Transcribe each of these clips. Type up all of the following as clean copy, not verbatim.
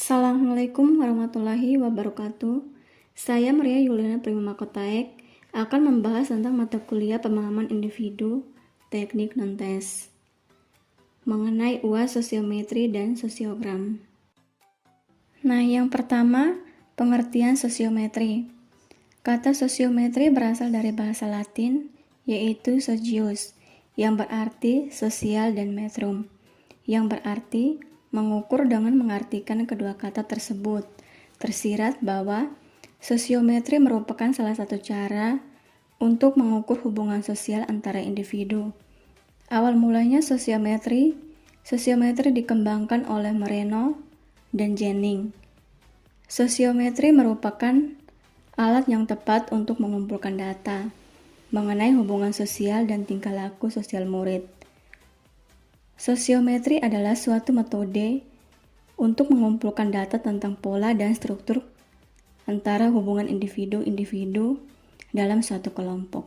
Assalamualaikum warahmatullahi wabarakatuh. Saya Maria Yuliana Primakotaek akan membahas tentang mata kuliah pemahaman individu, teknik non-tes, mengenai UAS sosiometri dan sosiogram. Nah, yang pertama, pengertian sosiometri. Kata sosiometri berasal dari bahasa Latin, yaitu socius, yang berarti sosial, dan metrum, yang berarti mengukur. Dengan mengartikan kedua kata tersebut, tersirat bahwa sosiometri merupakan salah satu cara untuk mengukur hubungan sosial antara individu. Awal mulanya sosiometri dikembangkan oleh Moreno dan Jennings. Sosiometri merupakan alat yang tepat untuk mengumpulkan data mengenai hubungan sosial dan tingkah laku sosial murid. Sosiometri adalah suatu metode untuk mengumpulkan data tentang pola dan struktur antara hubungan individu-individu dalam suatu kelompok.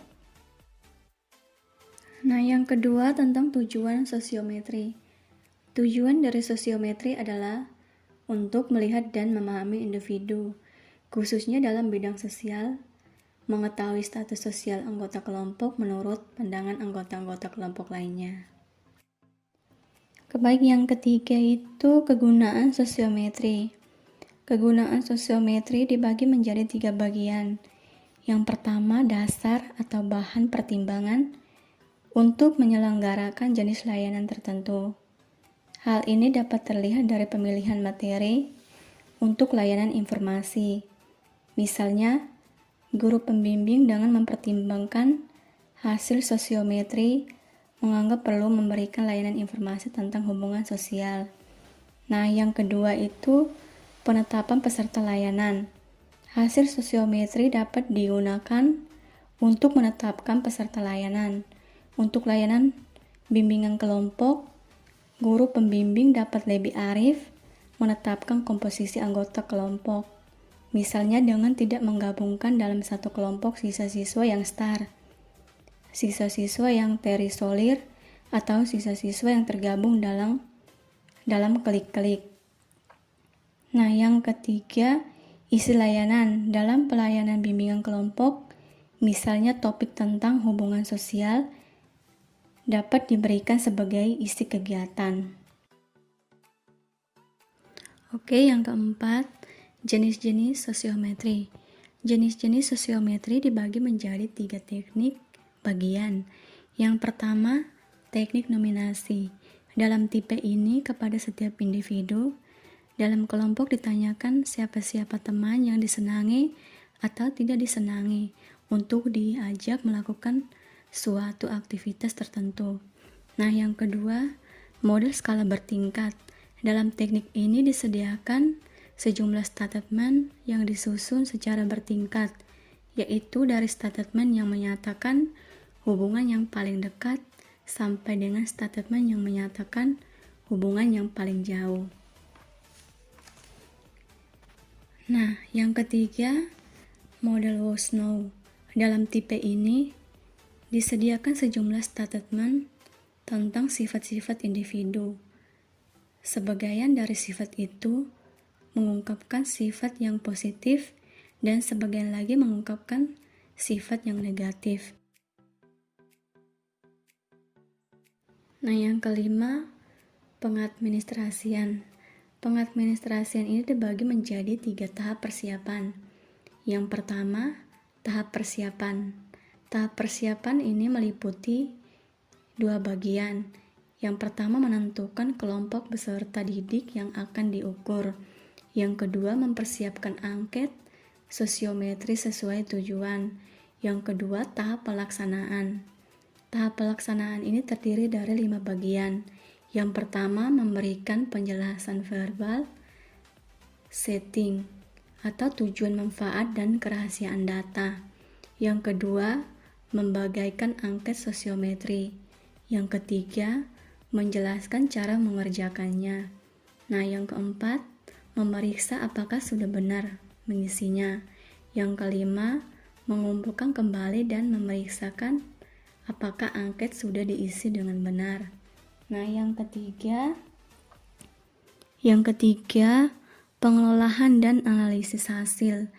Nah, yang kedua tentang tujuan sosiometri. Tujuan dari sosiometri adalah untuk melihat dan memahami individu, khususnya dalam bidang sosial, mengetahui status sosial anggota kelompok menurut pandangan anggota-anggota kelompok lainnya. Baik, yang ketiga itu kegunaan sosiometri. Kegunaan sosiometri dibagi menjadi 3 bagian. Yang pertama, dasar atau bahan pertimbangan untuk menyelenggarakan jenis layanan tertentu. Hal ini dapat terlihat dari pemilihan materi untuk layanan informasi. Misalnya, guru pembimbing dengan mempertimbangkan hasil sosiometri menganggap perlu memberikan layanan informasi tentang hubungan sosial. Nah, yang kedua itu penetapan peserta layanan. Hasil sosiometri dapat digunakan untuk menetapkan peserta layanan. Untuk layanan bimbingan kelompok, guru pembimbing dapat lebih arif menetapkan komposisi anggota kelompok. Misalnya dengan tidak menggabungkan dalam satu kelompok siswa-siswa yang star, siswa-siswa yang terisolir, atau siswa-siswa yang tergabung dalam klik-klik. Nah, yang ketiga, isi layanan. Dalam pelayanan bimbingan kelompok, misalnya topik tentang hubungan sosial, dapat diberikan sebagai isi kegiatan. Oke, yang keempat, jenis-jenis sosiometri. Jenis-jenis sosiometri dibagi menjadi 3 teknik bagian. Yang pertama, teknik nominasi. Dalam tipe ini, kepada setiap individu dalam kelompok ditanyakan siapa-siapa teman yang disenangi atau tidak disenangi untuk diajak melakukan suatu aktivitas tertentu. Nah, yang kedua, model skala bertingkat. Dalam teknik ini disediakan sejumlah statement yang disusun secara bertingkat, yaitu dari statement yang menyatakan hubungan yang paling dekat sampai dengan statement yang menyatakan hubungan yang paling jauh. Nah, yang ketiga, model Worsnow. Dalam tipe ini disediakan sejumlah statement tentang sifat-sifat individu. Sebagian dari sifat itu mengungkapkan sifat yang positif dan sebagian lagi mengungkapkan sifat yang negatif. Nah, yang kelima, pengadministrasian. Pengadministrasian ini dibagi menjadi 3 tahap persiapan. Yang pertama, tahap persiapan. Tahap persiapan ini meliputi 2 bagian. Yang pertama, menentukan kelompok peserta didik yang akan diukur. Yang kedua, mempersiapkan angket sosiometri sesuai tujuan. Yang kedua, tahap pelaksanaan. Tahap pelaksanaan ini terdiri dari 5 bagian. Yang pertama, memberikan penjelasan verbal, setting, atau tujuan manfaat dan kerahasiaan data. Yang kedua, membagaikan angket sosiometri. Yang ketiga, menjelaskan cara mengerjakannya. Nah, yang keempat, memeriksa apakah sudah benar mengisinya. Yang kelima, mengumpulkan kembali dan memeriksakan apakah angket sudah diisi dengan benar. Nah, yang ketiga, Pengelolaan dan analisis hasil.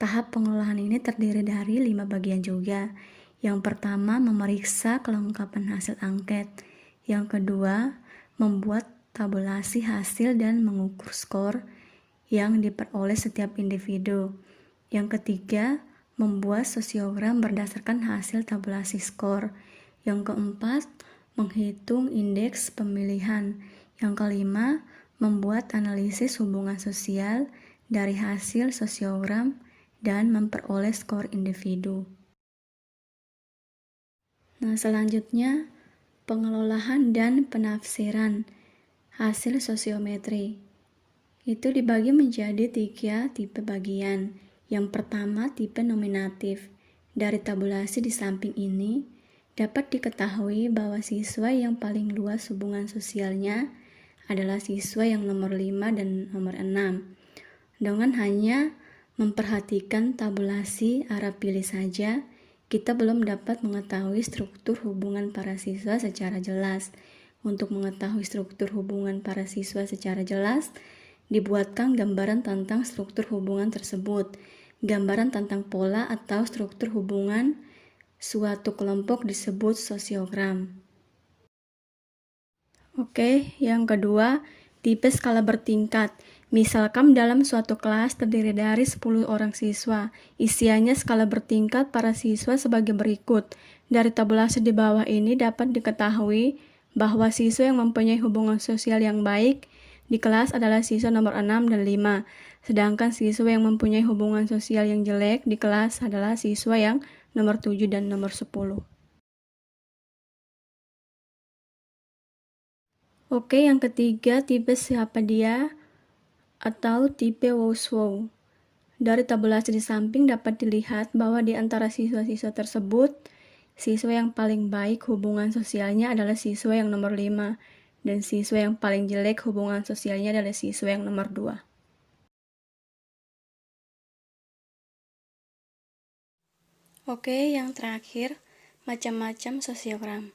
Tahap pengelolaan ini terdiri dari 5 bagian juga. Yang pertama, memeriksa kelengkapan hasil angket. Yang kedua, membuat tabulasi hasil dan mengukur skor yang diperoleh setiap individu. Yang ketiga, membuat sosiogram berdasarkan hasil tabulasi skor. Yang keempat, menghitung indeks pemilihan. Yang kelima, membuat analisis hubungan sosial dari hasil sosiogram dan memperoleh skor individu. Nah, selanjutnya pengelolaan dan penafsiran hasil sosiometri. Itu dibagi menjadi 3 tipe bagian. Yang pertama, tipe nominatif. Dari tabulasi di samping ini, dapat diketahui bahwa siswa yang paling luas hubungan sosialnya adalah siswa yang nomor 5 dan nomor 6. Dengan hanya memperhatikan tabulasi arah pilih saja, kita belum dapat mengetahui struktur hubungan para siswa secara jelas. Untuk mengetahui struktur hubungan para siswa secara jelas, dibuatkan gambaran tentang struktur hubungan tersebut. Gambaran tentang pola atau struktur hubungan suatu kelompok disebut sosiogram. Oke, yang kedua, tipe skala bertingkat. Misalkan dalam suatu kelas terdiri dari 10 orang siswa. Isiannya skala bertingkat para siswa sebagai berikut. Dari tabulasi di bawah ini dapat diketahui bahwa siswa yang mempunyai hubungan sosial yang baik di kelas adalah siswa nomor 6 dan 5. Sedangkan siswa yang mempunyai hubungan sosial yang jelek di kelas adalah siswa yang nomor 7 dan nomor 10. Oke, yang ketiga, tipe siapa dia atau tipe Woswow. Dari tabulasi di samping dapat dilihat bahwa di antara siswa-siswa tersebut, siswa yang paling baik hubungan sosialnya adalah siswa yang nomor 5, dan siswa yang paling jelek hubungan sosialnya adalah siswa yang nomor 2. Oke, yang terakhir, macam-macam sosiogram.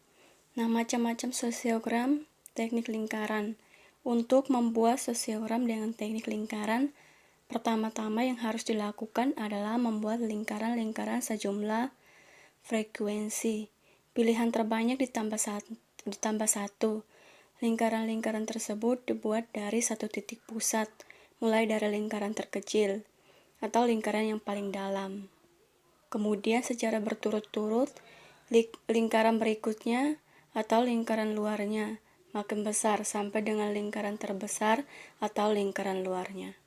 Nah, macam-macam sosiogram teknik lingkaran. Untuk membuat sosiogram dengan teknik lingkaran, pertama-tama yang harus dilakukan adalah membuat lingkaran-lingkaran sejumlah frekuensi. Pilihan terbanyak ditambah satu. Lingkaran-lingkaran tersebut dibuat dari satu titik pusat, mulai dari lingkaran terkecil atau lingkaran yang paling dalam. Kemudian secara berturut-turut, lingkaran berikutnya atau lingkaran luarnya makin besar sampai dengan lingkaran terbesar atau lingkaran luarnya.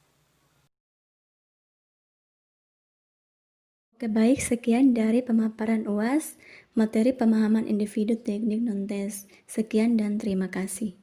Oke, baik, sekian dari pemaparan UAS, materi pemahaman individu teknik non-tes. Sekian dan terima kasih.